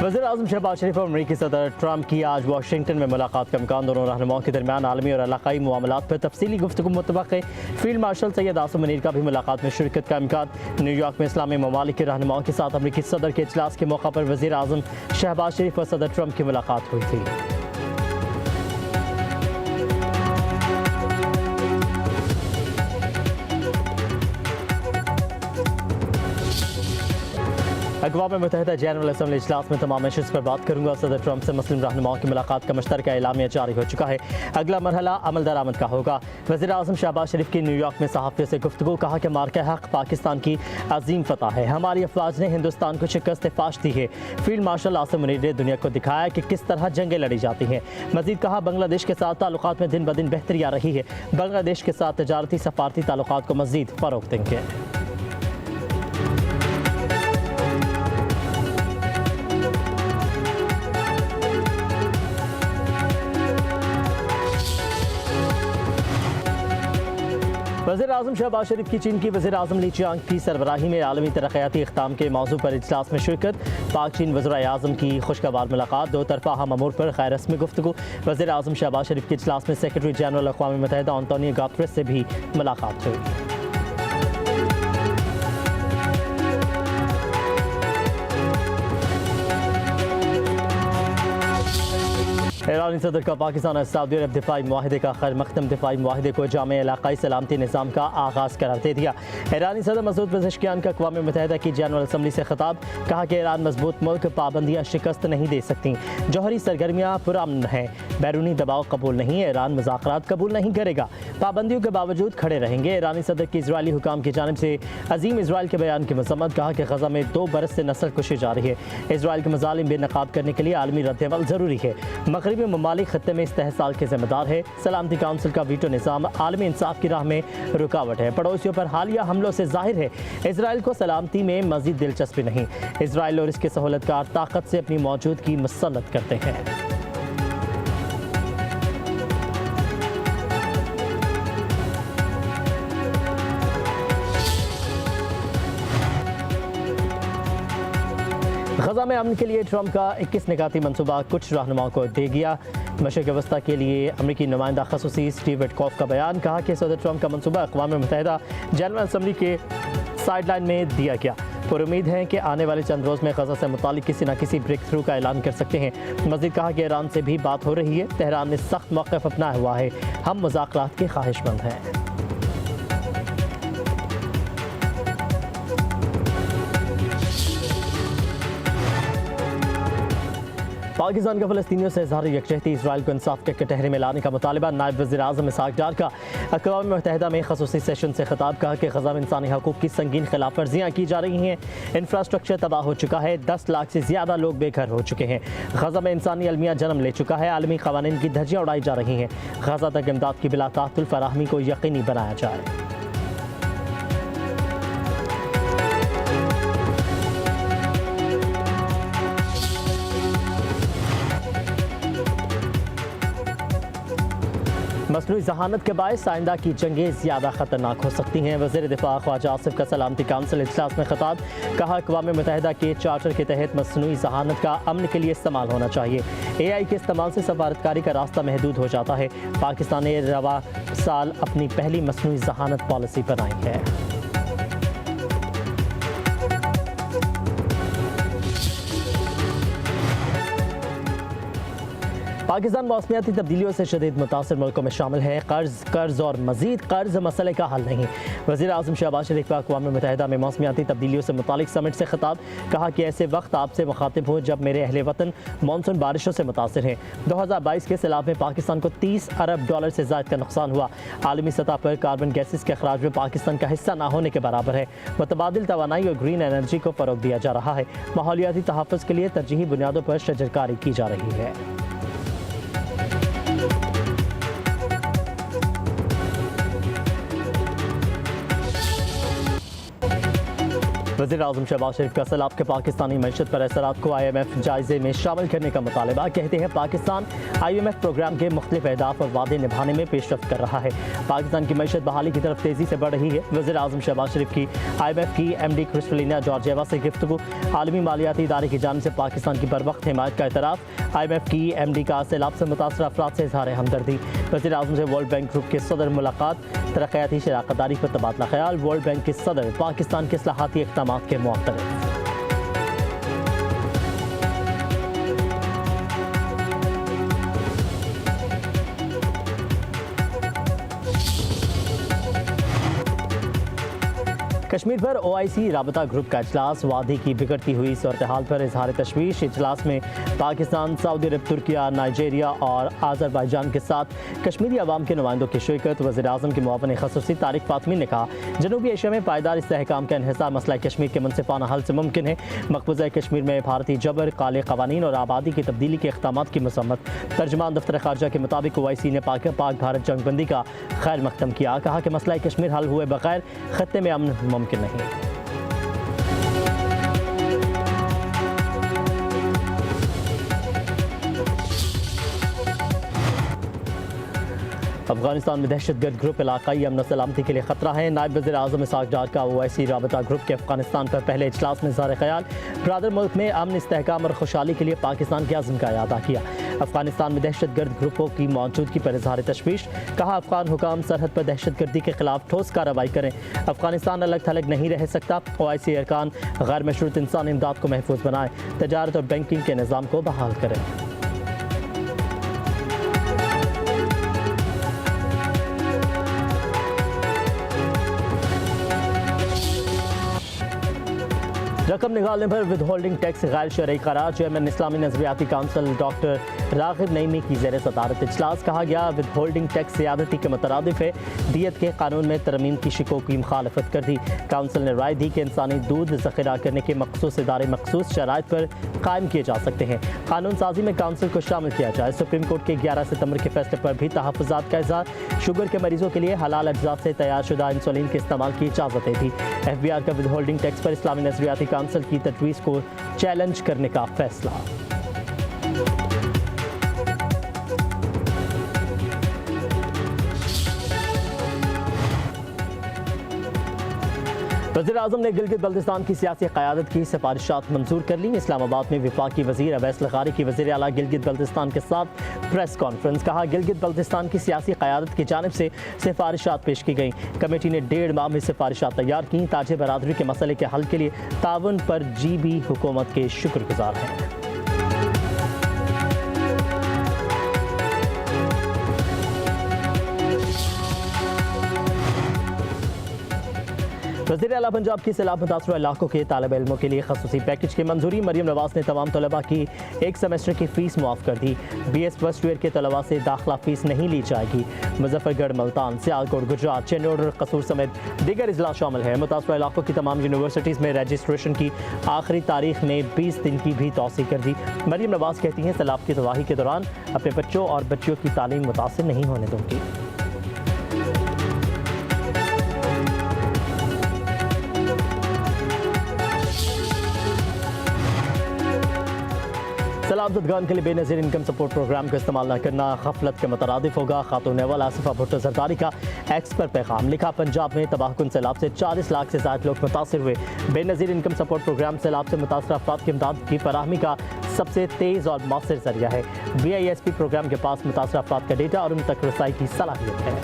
वज़ीर-ए-आज़म शहबाज शरीफ और अमरीकी सदर ट्रंप की आज वाशिंगटन में मुलाकात का इम्कान। दोनों रहनुमाओं के दरमियान आलमी और इलाकाई मामलात पर तफसीली गुफ्तगू मुतवक्के। फील्ड मार्शल सैयद आसिम मुनीर का भी मुलाकात में शिरकत का इम्कान। न्यूयॉर्क में इस्लामी ममालिक के रहनुमाओं के साथ अमरीकी सदर के इजलास के मौका पर वज़ीर-ए-आज़म शहबाज शरीफ और सदर ट्रंप की मुलाकात हुई थी। अक़वाम मुत्तहिदा जनरल असम्बली इजलास में तमाम इश्यूज़ पर बात करूँगा। सदर ट्रंप से मुस्लिम रहनुमाओं की मुलाकात का मुश्तरका एलामिया जारी हो चुका है। अगला मरहला अमल दरामद का होगा। वज़ीर-ए-आज़म शहबाज शरीफ की न्यूयॉर्क में सहाफ़ियों से गुफ्तगू। कहा कि मार्का हक़ पाकिस्तान की अजीम फतह है। हमारी अफवाज ने हिंदुस्तान को शिकस्त फाश दी है। फील्ड मार्शल आसिम मुनीर ने दुनिया को दिखाया कि किस तरह जंगें लड़ी जाती हैं। मज़ीद कहा बांग्लादेश के साथ ताल्लुकात में दिन ब दिन बेहतरी आ रही है। बांग्लादेश के साथ तजारती सफारती ताल्लुकात को मज़ीद फ़रोग़ देंगे। वज़ीर-ए-आज़म शहबाज शरीफ की चीन की वज़ीर-ए-आज़म ली चियांग की सरबराही में आलमी तरक्याती इक़दाम के मौजू पर इजलास में शिरकत। पाक चीन वज़ीर-ए-आज़म की खुशगवार मुलाकात। दो तरफ़ा हम अमूर पर गैर रस्मी गुफ्तगू। वज़ीर-ए-आज़म शहबाज शरीफ के इजलास में सेक्रेटरी जनरल अक़वाम मुत्तहिदा एंटोनियो गुतेरेस से भी मुलाकात हुई। ईरानी सदर का पाकिस्तान और सऊदी अरब दिफाई मुआहदे का खैर मकदम दिफाई मुआहदे को जामे इलाकाई सलामती निज़ाम का आगाज़ करार दे दिया। ईरानी सदर मसूद पेज़ेश्कियान का अक़वाम मुत्तहिदा की जनरल असम्बली से खिताब। कहा कि ईरान मजबूत मुल्क, पाबंदियाँ शिकस्त नहीं दे सकती। जौहरी सरगर्मियाँ पुरअमन हैं, बैरूनी दबाव कबूल नहीं। ईरान मुज़ाकरात कबूल नहीं करेगा, पाबंदियों के बावजूद खड़े रहेंगे। ईरानी सदर की इजरायली हुकाम की जानिब से अजीम इजराइल के बयान की मज़म्मत। कहा कि गज़ा में 2 बरस से नस्ल कुशी जारी है। इजराइल के मज़ालिम बेनकाब करने के लिए आलमी रद्द-ए-अमल ज़रूरी है। मग़रिबी ममालिक खत्ते में इस्तेहसाल के जिम्मेदार है। सलामती काउंसिल का वीटो निज़ाम आलमी इंसाफ की राह में रुकावट है। पड़ोसियों पर हालिया हमलों से जाहिर है इजराइल को सलामती में मज़ीद दिलचस्पी नहीं। इजराइल और इसके सहूलतकार ताकत से अपनी मौजूदगी मुसल्लत करते हैं। गज़ा में अमन के लिए ट्रंप का 21 निकाती मनसूबा कुछ रहनुमाओं को दे गया। मशरिक़ वस्ता के लिए अमरीकी नुमाइंदा खसूसी स्टीव विटकॉफ का बयान। कहा कि सदर ट्रंप का मनसूबा अक़वाम मुत्तहिदा जनरल असम्बली के साइडलाइन में दिया गया। पर उम्मीद है कि आने वाले चंद रोज़ में गज़ा से मुतालिक किसी न किसी ब्रेक थ्रू का ऐलान कर सकते हैं। मज़ीद कहा कि ईरान से भी बात हो रही है। तेहरान ने सख्त मौक़िफ़ अपनाया हुआ है। हम मुज़ाकरात के ख्वाहिशमंद हैं। पाकिस्तान का फ़लस्तीनियों से इज़हार यकजहती इजराइल को इंसाफ के कटहरे में लाने का मुतालबा। नायब वज़ीर-ए-आज़म इसहाक़ डार का अक़वाम मुत्तहिदा में ख़ुसूसी सेशन से खिताब। कहा कि गज़ा में इंसानी हकूक़ की संगीन खिलाफ वर्जियाँ की जा रही हैं। इंफ्रास्ट्रक्चर तबाह हो चुका है। 10 लाख से ज़्यादा लोग बेघर हो चुके हैं। गज़ा में इंसानी अलमिया जन्म ले चुका है। आलमी क़वानीन की धज्जियाँ उड़ाई जा रही हैं। गज़ा तक इमदाद की बिला ताअत्तुल फ़राहमी को यकीनी बनाया जाए। मसनूई जहानत के बायस आइंदा की जंगें ज़्यादा ख़तरनाक हो सकती हैं। वज़ीर दिफ़ा ख्वाजा आसिफ का सलामती काउंसिल इजलास में खिताब। कहा अक़वाम मुत्तहिदा के चार्टर के तहत मसनूई जहानत का अमन के लिए इस्तेमाल होना चाहिए। AI के इस्तेमाल से सफारतकारी का रास्ता महदूद हो जाता है। पाकिस्तान ने रवा साल अपनी पहली मसनूई जहानत पॉलिसी बनाई है। पाकिस्तान मौसमियाती तब्दीलियों से शदीद मुतासर मुल्कों में शामिल है। कर्ज और मज़ीद कर्ज मसले का हल नहीं। वज़ीर-ए-आज़म शहबाज शरीफ का अक़वाम मुत्तहिदा में मौसमियाती तब्दीलियों से मुतालिक समिट से खिताब। कहा कि ऐसे वक्त आपसे मुखातिब हो जब मेरे अहले वतन मानसून बारिशों से मुतासर हैं। 2022 के सैलाब में पाकिस्तान को $30 अरब से ज़ायद का नुकसान हुआ। आलमी सतह पर कार्बन गैसेस के अखराज में पाकिस्तान का हिस्सा ना होने के बराबर है। मुतबादिल तवानाई और ग्रीन एनर्जी को फ़रोग़ दिया जा रहा है। माहौलियाती तहफ़्फ़ुज़ के लिए तरजीही बुनियादों पर शजरकारी की जा रही है। वज़ीर आज़म शहबाज शरीफ का सैलाब के पाकिस्तानी मईशत पर असरात को IMF जायजे में शामिल करने का मुतालबा। कहते हैं पाकिस्तान IMF प्रोग्राम के मुख्तलिफ अहदाफ और वादे निभाने में पेशरफ्त कर रहा है। पाकिस्तान की मईशत बहाली की तरफ तेज़ी से बढ़ रही है। वज़ीर आज़म शहबाज शरीफ की IMF की MD क्रिस्टलिना जॉर्जिएवा से गुफ्तगू। आलमी मालियाती इदारे की जानिब से पाकिस्तान की बरवक्त हिमायत का एतराफ़। IMF की MD का सैलाब से मुतासर अफराद से इज़हार हमदर्दी। वज़ीर आज़म से वर्ल्ड बैंक ग्रुप के सदर मुलाकात। तरक्याती शराकतदारी पर तबादला ख्याल। वर्ल्ड बैंक के सदर पाकिस्तान के इस्लाहाती इक़दामात के मुअत्तरिफ़। कश्मीर पर OIC राबता ग्रुप का इजलास। वादी की बिगड़ती हुई सूरत हाल पर इजहार तशवीश। इजलास में पाकिस्तान, सऊदी अरब, तुर्किया, नाइजीरिया और आज़रबाईजान के साथ कश्मीरी अवाम के नुमाइंदों की शिरकत। वज़ीर आज़म के मुआवन ख़ुसूसी तारिक फ़ातमी ने कहा, जनूबी एशिया में पायदार इस्तेहकाम का इन्हिसार मसला कश्मीर के मुनसिफ़ाना हल से मुमकिन है। मकबूज़ा कश्मीर में भारतीय जबर, काले क़वानीन और आबादी की तब्दीली के इक़दामात की मज़म्मत। तर्जुमान दफ्तर ख़ारजा के मुताबिक OIC ने पाक भारत जंगबंदी का खैर मकदम किया। कहा कि मसला कश्मीर हल हुए बगैर ख़त्ते में अमन मुमकिन नहीं। अफगानिस्तान में दहशतगर्द ग्रुप इलाकाई अमन सलामती के लिए खतरा है। नायब वज़ीर आज़म इसहाक़ डार का OIC राबता ग्रुप के अफगानिस्तान पर पहले इजलास में इज़हार ख्याल। ब्रादर मुल्क में अमन, इस्तेहकाम और खुशहाली के लिए पाकिस्तान के अज़्म का अदा किया। अफगानिस्तान में दहशतगर्द ग्रुपों की मौजूदगी पर इज़हार तशवीश। कहा, अफगान हुकाम सरहद पर दहशतगर्दी के खिलाफ ठोस कार्रवाई करें। अफगानिस्तान अलग थलग नहीं रह सकता। OIC अरकान गैर मशरूत इंसानी इमदाद को महफूज बनाएं। तजारत और बैंकिंग के निज़ाम को बहाल करें। रकम निकालने पर विद होल्डिंग टैक्स गैर शरई करार। चेयरमैन इस्लामी नजरियाती काउंसिल डॉक्टर रागिब नईमी की ज़ेर सदारत इजलास। कहा गया, विद होल्डिंग टैक्स ज़्यादती के मुतरादिफ है। दियत के कानून में तरमीम की शिकों की मुखालफत कर दी। काउंसिल ने राय दी कि इंसानी दूध ज़ख़ीरा करने के मखसूस इदारे मखसूस शराइत पर कायम किए जा सकते हैं। कानून साजी में काउंसिल को शामिल किया जाए। सुप्रीम कोर्ट के 11 सितंबर के फैसले पर भी तहफ़्फ़ुज़ात का इज़हार। शुगर के मरीजों के लिए हलाल अज्जा से तैयार शुदा इंसुलिन के इस्तेमाल की इजाज़त दी। FBR का विद होल्डिंग टैक्स पर इस्लामी नजरियाती काउंसिल की तजवीज़ को चैलेंज करने का फैसला। वज़ीर आज़म ने गिलगित बल्तिस्तान की सियासी क़यादत की सिफारिशात मंजूर कर ली। इस्लामाबाद में वफाकी वज़ीर अवैस लग़ारी की वज़ीर आला गिलगित बल्तिस्तान के साथ प्रेस कॉन्फ्रेंस। कहा, गिलगित बल्तिस्तान की सियासी क़यादत की जानिब से सिफारिशात पेश की गई। कमेटी ने 1.5 माह में सिफारिशात तैयार की। ताजे बरादरी के मसले के हल के लिए ताउन पर GB हुकूमत के शुक्रगुजार हैं। वज़ीर आला पंजाब की सैलाब मुतासर इलाकों के तालिब इल्मों के लिए खसूसी पैकेज की मंजूरी। मरियम नवाज ने तमाम तलबा की एक सेमेस्टर की फ़ीस मुआफ़ कर दी। BS फर्स्ट ईयर के तलबा से दाखिला फ़ीस नहीं ली जाएगी। मुजफ्फरगढ़, मुल्तान, सियालकोट, गुजरात, चेन्नई और कसूर समेत दीगर अजला शामिल है। मुतासर इलाकों की तमाम यूनिवर्सिटीज़ में रजिस्ट्रेशन की आखिरी तारीख में 20 दिन की भी तौसीह कर दी। मरियम नवाज कहती हैं, सैलाब की तबाही के दौरान अपने बच्चों और बच्चियों की तालीम मुतासिर नहीं होने दूँगी। सैलाब ज़दगान के लिए बेनज़ीर इनकम सपोर्ट प्रोग्राम का इस्तेमाल न करना गफलत के मुतरादिफ होगा। खातून अव्वल आसिफा भुट्टो ज़रदारी का एक्स पर पैगाम। लिखा, पंजाब में तबाहकुन सैलाब से 40 लाख से ज़्यादा लोग मुतासिर हुए। बेनज़ीर इनकम सपोर्ट प्रोग्राम सैलाब से मुतासर अफराद की इमदाद की फराहमी का सबसे तेज़ और मौसर ज़रिया है। BISP प्रोग्राम के पास मुतासर अफराद का डेटा और उन तक रसाई की सलाहियत है।